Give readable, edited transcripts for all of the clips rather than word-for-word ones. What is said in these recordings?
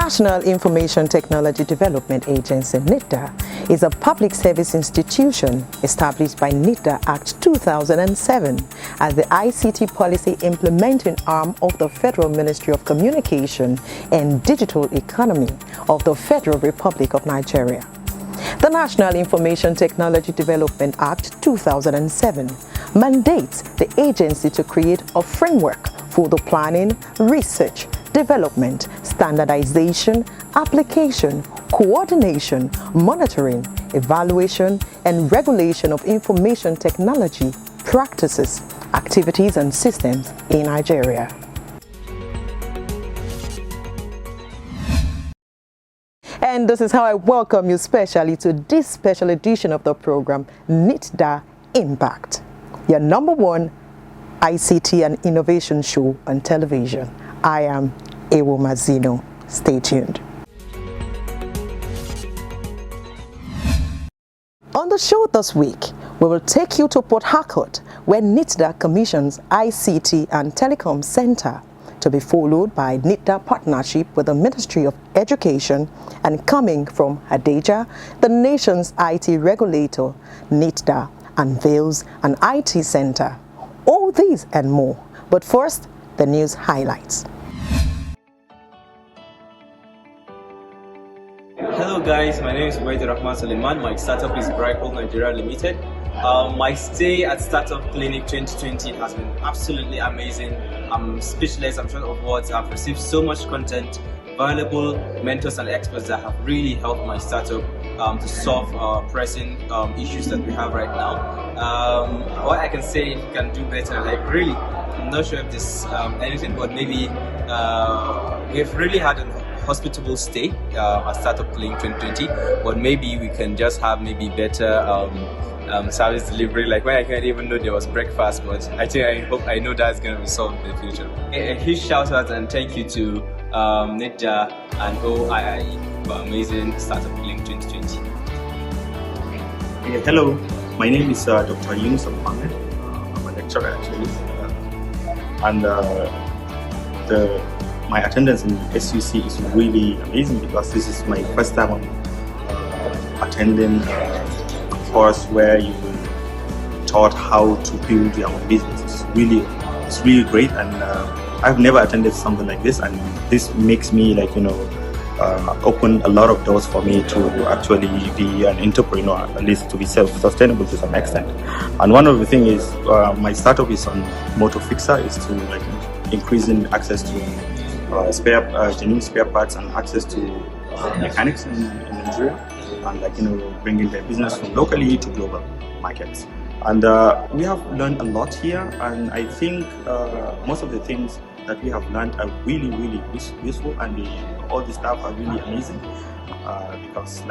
National Information Technology Development Agency, NITDA, is a public service institution established by NITDA Act 2007 as the ICT policy implementing arm of the Federal Ministry of Communication and Digital Economy of the Federal Republic of Nigeria. The National Information Technology Development Act 2007 mandates the agency to create a framework for the planning, research, development, standardization, application, coordination, monitoring, evaluation, and regulation of information technology practices, activities, and systems in Nigeria. And this is how I welcome you specially to this special edition of the program, NITDA Impact, your #1 ICT and innovation show on television. I am Ewo Mazino. Stay tuned. On the show this week, we will take you to Port Harcourt, where NITDA commissions ICT and Telecom Center, to be followed by NITDA partnership with the Ministry of Education, and coming from Hadejia, the nation's IT regulator, NITDA unveils an IT center. All these and more. But first, the news highlights. Hello guys, my name is Rahman Suleiman. My startup is Brightwell Nigeria Limited. My stay at Startup Clinic 2020 has been absolutely amazing. I'm speechless, I'm short of words. I've received so much content, valuable mentors and experts that have really helped my startup to solve pressing issues that we have right now. What I can say, if you can do better, like really, I'm not sure if this anything, but maybe we've really had a hospitable stay at Startup Clinic 2020, but maybe we can just have maybe better service delivery, like when I can't even know there was breakfast, but I know that's going to be solved in the future. A huge shout out and thank you to NITDA and OIIE for amazing Startup Link 2020. Hello, my name is Dr. Yunus Mohammed. I'm a lecturer actually, and my attendance in SUC is really amazing because this is my first time attending course where you taught how to build your own business. It's really great, and I've never attended something like this, and this makes me open a lot of doors for me to actually be an entrepreneur, at least to be self-sustainable to some extent. And one of the things is my startup is on motor fixer, is to increasing access to genuine spare parts and access to mechanics in Nigeria, and bringing their business from locally to global markets. And we have learned a lot here, and I think most of the things that we have learned are really useful, and all the staff are really amazing because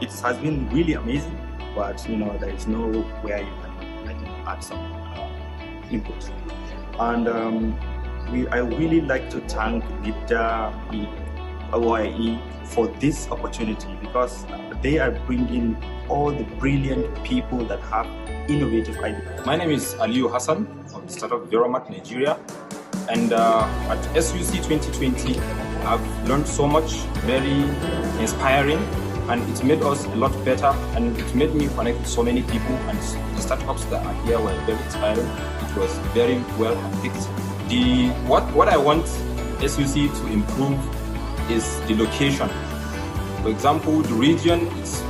it has been really amazing, but there is no where you can add some input. And I really like to thank NITDA, OIE for this opportunity, because they are bringing all the brilliant people that have innovative ideas. My name is Aliyu Hassan of Startup Veromat Nigeria, and at SUC 2020 I've learned so much, very inspiring, and it made us a lot better, and it made me connect with so many people, and the startups that are here were very inspiring. It was very well picked. What I want SUC to improve is the location. For example, the region it's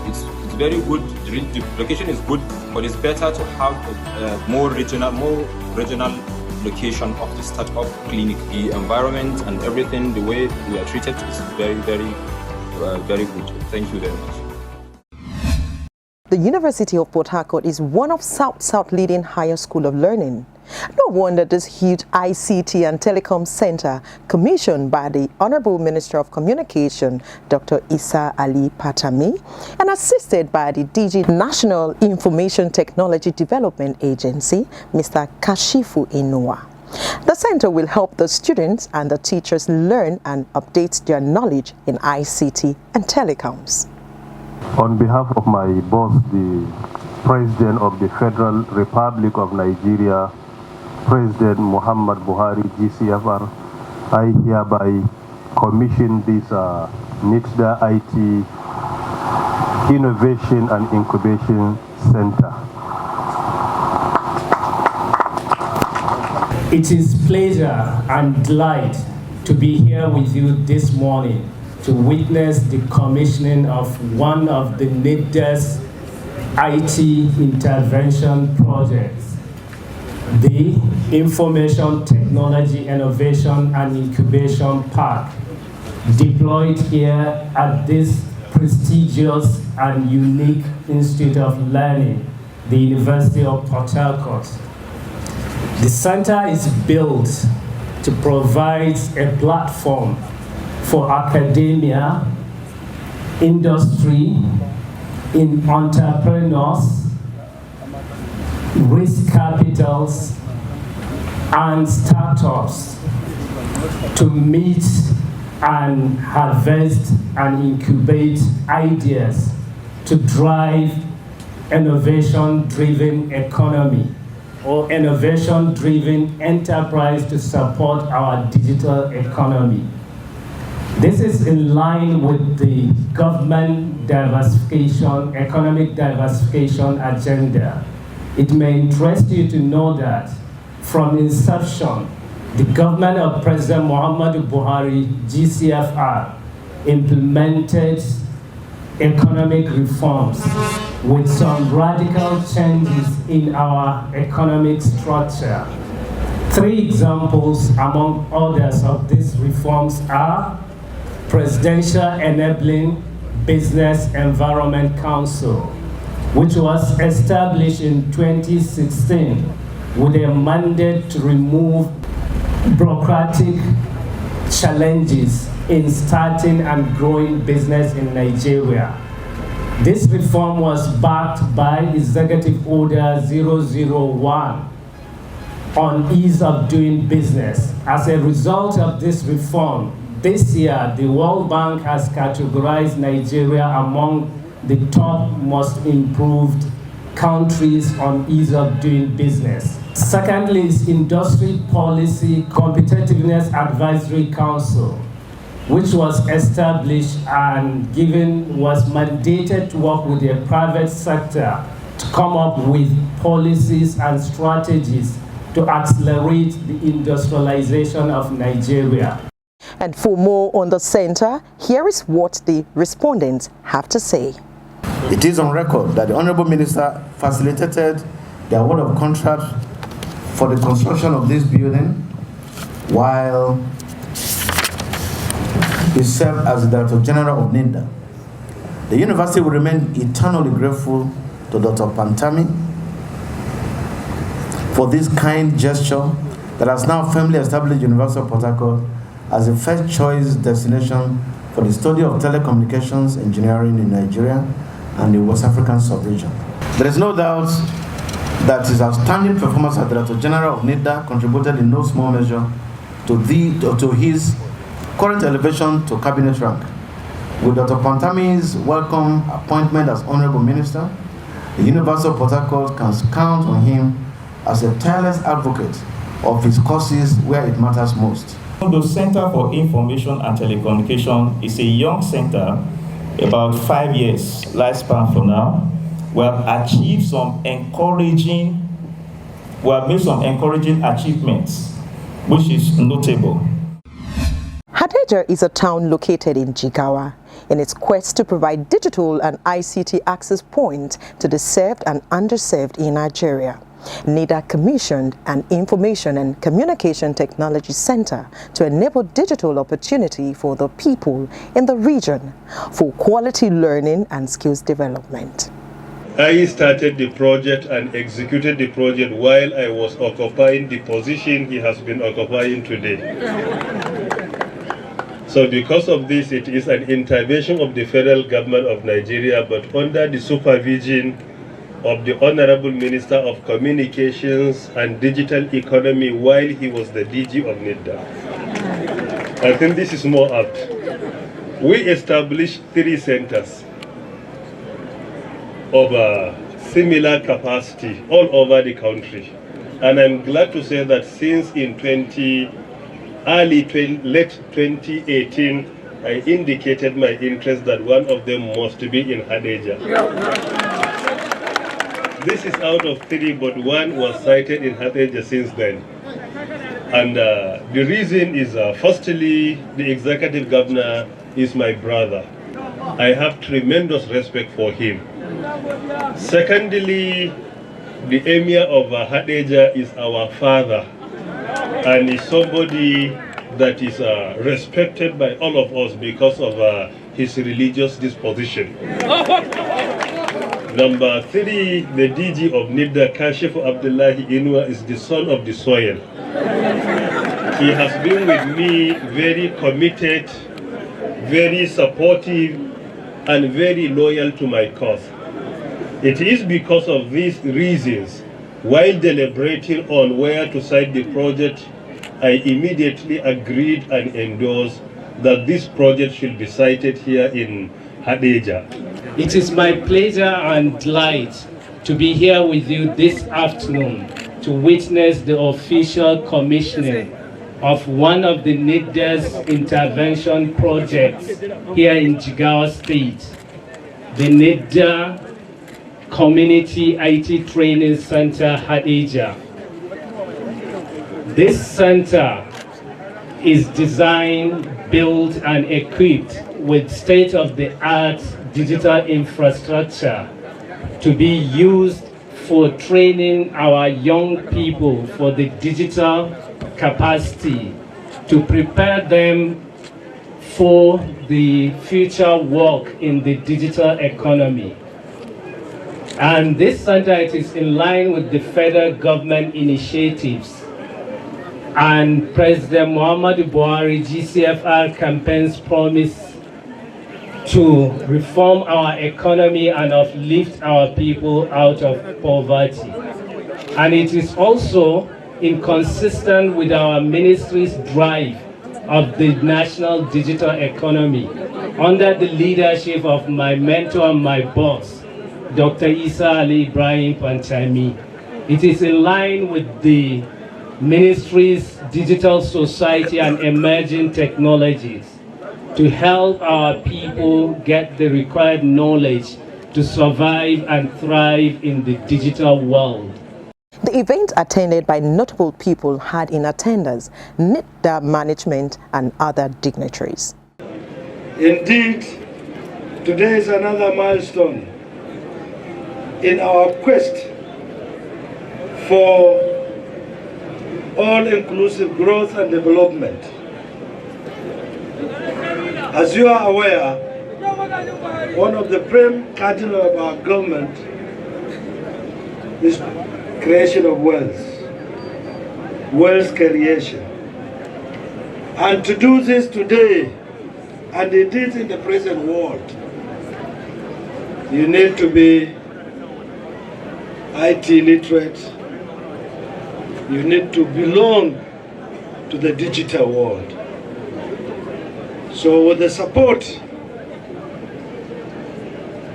very good. The location is good, but it's better to have a more regional location of the startup clinic. The environment and everything, the way we are treated, is very good. Thank you very much. The University of Port Harcourt is one of South leading higher school of learning. No wonder this huge ICT and Telecom Center, commissioned by the Honorable Minister of Communication, Dr. Isa Ali Patami, and assisted by the DG National Information Technology Development Agency, Mr. Kashifu Inua. The center will help the students and the teachers learn and update their knowledge in ICT and telecoms. On behalf of my boss, the President of the Federal Republic of Nigeria, President Muhammad Buhari, GCFR, I hereby commissioned this NITDA IT Innovation and Incubation Center. It is pleasure and delight to be here with you this morning to witness the commissioning of one of the NITDA's IT intervention projects, the Information Technology Innovation and Incubation Park, deployed here at this prestigious and unique Institute of Learning, the University of Port Harcourt. The center is built to provide a platform for academia, industry, in entrepreneurs, risk capitals, and startups to meet and harvest and incubate ideas to drive innovation-driven economy or innovation-driven enterprise to support our digital economy. This is in line with the government diversification, economic diversification agenda. It may interest you to know that from inception, the government of President Muhammadu Buhari, GCFR, implemented economic reforms with some radical changes in our economic structure. 3 examples among others of these reforms are Presidential Enabling Business Environment Council, which was established in 2016 with a mandate to remove bureaucratic challenges in starting and growing business in Nigeria. This reform was backed by Executive Order 001 on ease of doing business. As a result of this reform, this year, the World Bank has categorized Nigeria among the top most improved countries on ease of doing business. Secondly is Industry Policy Competitiveness Advisory Council, which was established and was mandated to work with the private sector to come up with policies and strategies to accelerate the industrialization of Nigeria. And for more on the center, here is what the respondents have to say. It is on record that the Honorable Minister facilitated the award of contract for the construction of this building while he served as the Director General of NITDA. The university will remain eternally grateful to Dr. Pantami for this kind gesture that has now firmly established the University of Port Harcourt as the first choice destination for the study of telecommunications engineering in Nigeria and the West African sub-region. There is no doubt that his outstanding performance as Director General of NITDA contributed in no small measure to his current elevation to cabinet rank. With Dr. Pantami's welcome appointment as Honorable Minister, the University of Port Harcourt can count on him as a tireless advocate of his causes where it matters most. The Center for Information and Telecommunication is a young center, about 5 years lifespan for now. We have made some encouraging achievements, which is notable. Hadeja is a town located in Jigawa. In its quest to provide digital and ICT access points to the served and underserved in Nigeria, NITDA commissioned an Information and Communication Technology Center to enable digital opportunity for the people in the region for quality learning and skills development. I started the project and executed the project while I was occupying the position he has been occupying today. So because of this, it is an intervention of the federal government of Nigeria, but under the supervision of the Honorable Minister of Communications and Digital Economy while he was the DG of NITDA. I think this is more apt. We established 3 centers of similar capacity all over the country. And I'm glad to say that since in 2018, late 2018, I indicated my interest that one of them must be in Hadejia. This is out of 3, but one was cited in Hadejia since then. And the reason is, firstly, the executive governor is my brother. I have tremendous respect for him. Secondly, the emir of Hadejia is our father, and is somebody that is respected by all of us because of his religious disposition. Number 3, the DG of NITDA, Kashif Abdullahi Inua, is the son of the soil. He has been with me, very committed, very supportive, and very loyal to my cause. It is because of these reasons, while deliberating on where to site the project, I immediately agreed and endorsed that this project should be sited here in Hadejia. It is my pleasure and delight to be here with you this afternoon to witness the official commissioning of one of the NITDA's intervention projects here in Jigawa State, the NITDA Community IT Training Center, Hadejia. This center is designed, built, and equipped with state-of-the-art digital infrastructure to be used for training our young people for the digital capacity, to prepare them for the future work in the digital economy. And this center, it is in line with the federal government initiatives and President Muhammadu Buhari GCFR campaign's promise to reform our economy and uplift our people out of poverty. And it is also inconsistent with our ministry's drive of the national digital economy under the leadership of my mentor and my boss, Dr. Isa Ali Ibrahim Panchami. It is in line with the ministry's digital society and emerging technologies to help our people get the required knowledge to survive and thrive in the digital world. The event, attended by notable people, had in attendance NITDA management and other dignitaries. Indeed, today is another milestone in our quest for all-inclusive growth and development. As you are aware, one of the prime cardinal of our government is creation of wealth creation. And to do this today, and indeed in the present world, you need to be IT literate, you need to belong to the digital world. So with the support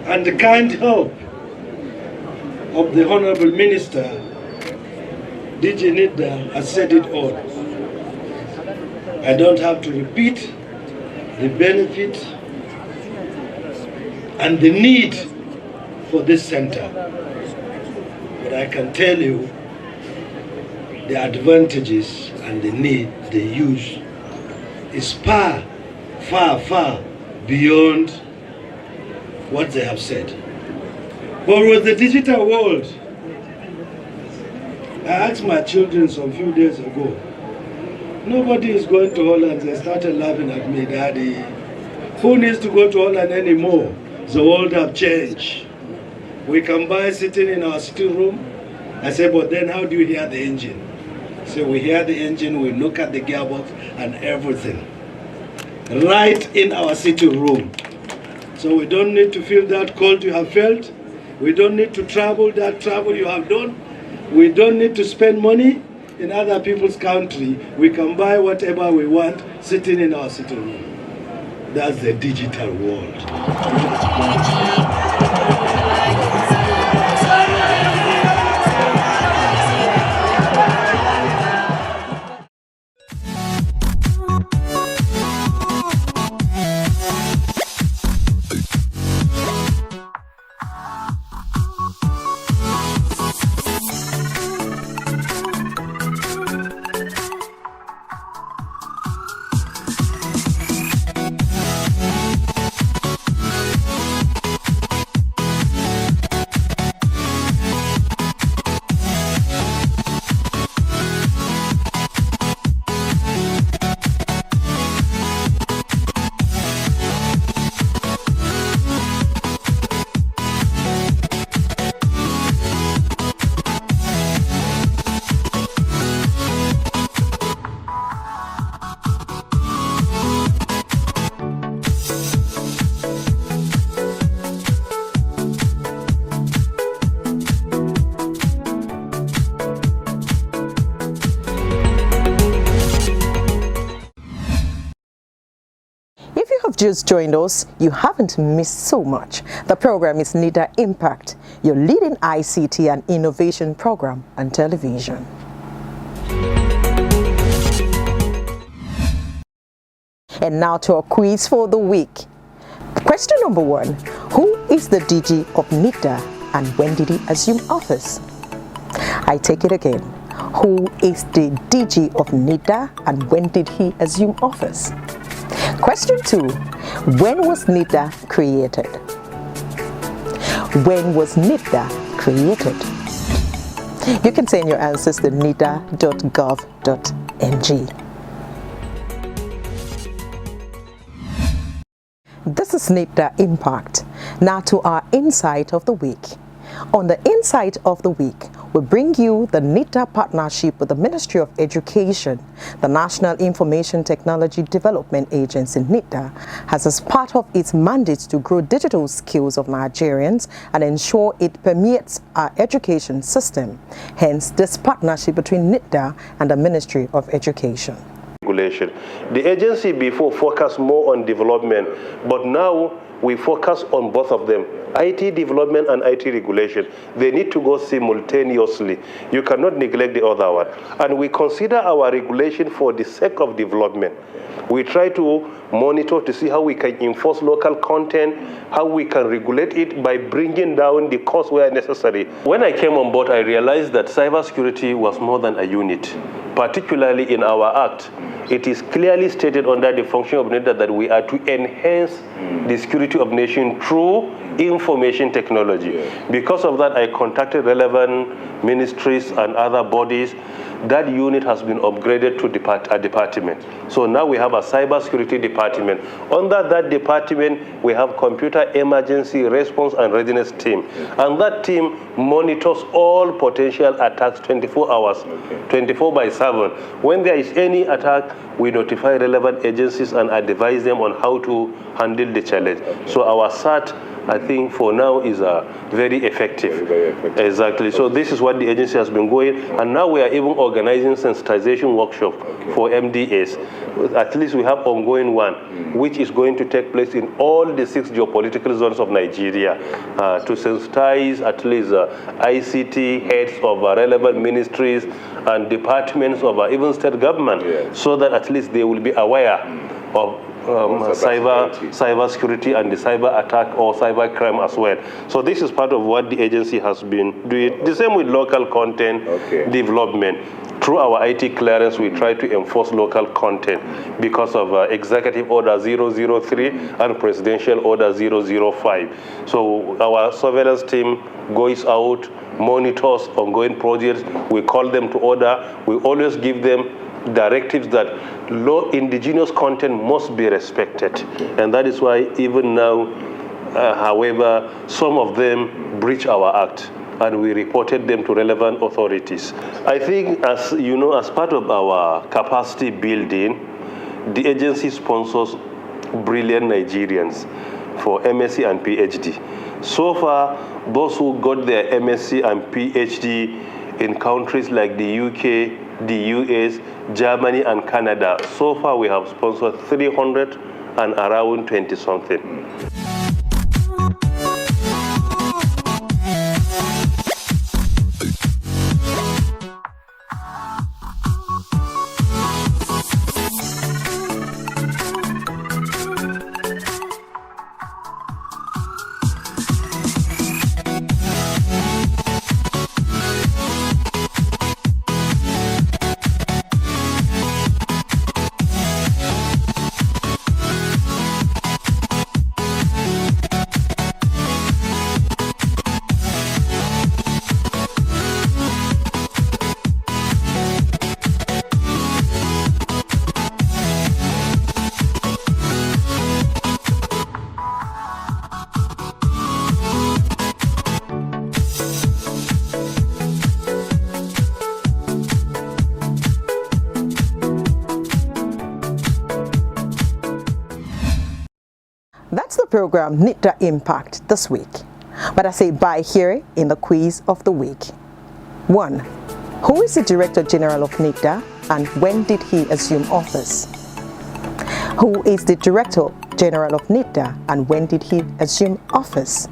and the kind help of the Honorable Minister, DG NITDA has said it all. I don't have to repeat the benefit and the need for this center, but I can tell you the advantages and the need, the use is far, far, far beyond what they have said. But with the digital world, I asked my children some few days ago, nobody is going to Holland. They started laughing at me, Daddy. Who needs to go to Holland anymore? The world have changed. We can buy sitting in our sitting room. I said, but then how do you hear the engine? So we hear the engine, we look at the gearbox and everything. Right in our sitting room. So we don't need to feel that cold you have felt. We don't need to travel that travel you have done. We don't need to spend money in other people's country. We can buy whatever we want sitting in our sitting room. That's the digital world. just joined us, you haven't missed so much. The program is NITDA Impact, your leading ICT and innovation program on television. And now to our quiz for the week. Question number 1. Who is the DG of NITDA and when did he assume office? I take it again. Who is the DG of NITDA and when did he assume office? Question 2. When was NITDA created? When was NITDA created? You can send your answers to nitda.gov.ng. This is NITDA Impact. Now to our Insight of the Week. On the Insight of the Week, we bring you the NITDA partnership with the Ministry of Education. The National Information Technology Development Agency, NITDA, has as part of its mandate to grow digital skills of Nigerians and ensure it permeates our education system. Hence, this partnership between NITDA and the Ministry of Education. The agency before focused more on development, but now we focus on both of them, IT development and IT regulation. They need to go simultaneously. You cannot neglect the other one. And we consider our regulation for the sake of development. We try to monitor to see how we can enforce local content, how we can regulate it by bringing down the costs where necessary. When I came on board, I realized that cybersecurity was more than a unit. Particularly in our act, it is clearly stated under the function of NITDA that we are to enhance the security of nation through information technology. Because of that, I contacted relevant ministries and other bodies. That unit has been upgraded to a department. So now we have a cybersecurity department. Under that department, we have computer emergency response and readiness team. And that team monitors all potential attacks 24 hours, 24/7. When there is any attack, we notify relevant agencies and advise them on how to handle the challenge. So our SAT, I think for now is very effective. Very effective. Exactly. So this is what the agency has been going, and now we are even organizing sensitization workshop for MDAs. At least we have ongoing one, which is going to take place in all the 6 geopolitical zones of Nigeria to sensitize at least ICT heads of relevant ministries and departments of even state government, so that at least they will be aware of cyber security and the cyber attack or cyber crime as well. So this is part of what the agency has been doing. The same with local content development. Through our IT clearance, we try to enforce local content because of Executive Order 003 and Presidential Order 005. So our surveillance team goes out, monitors ongoing projects. We call them to order. We always give them directives that low indigenous content must be respected. And that is why even now, however, some of them breach our act, and we reported them to relevant authorities. I think, as you know, as part of our capacity building, the agency sponsors brilliant Nigerians for MSc and PhD. So far, those who got their MSc and PhD in countries like the UK, the US, Germany, and Canada, so far we have sponsored 300 and around 20-something. That's the program NITDA Impact this week. But I say bye here in the quiz of the week. 1. Who is the Director General of NITDA and when did he assume office? Who is the Director General of NITDA, and when did he assume office?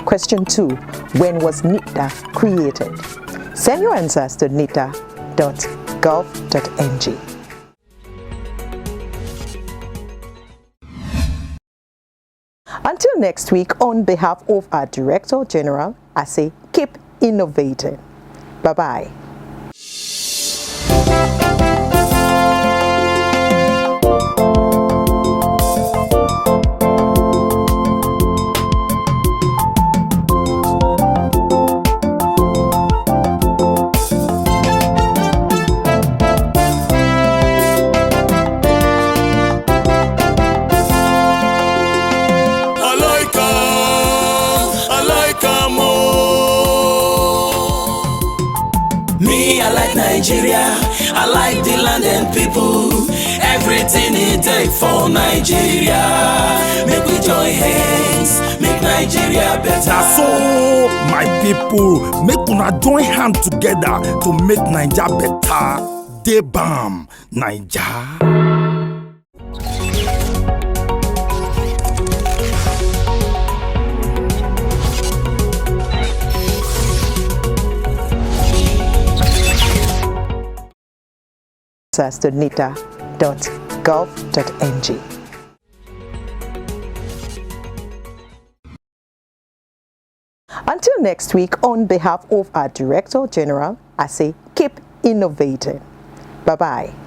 Question 2. When was NITDA created? Send your answers to nitda.gov.ng. Until next week, on behalf of our Director General, I say keep innovating. Bye-bye. Nigeria, I like the land and people. Everything it take for Nigeria. Make we join hands, make Nigeria better. So, my people, make una join hand together to make Nigeria better. Dey bam, Nigeria. Access to nitda.gov.ng. Until next week, on behalf of our Director General, I say keep innovating. Bye-bye.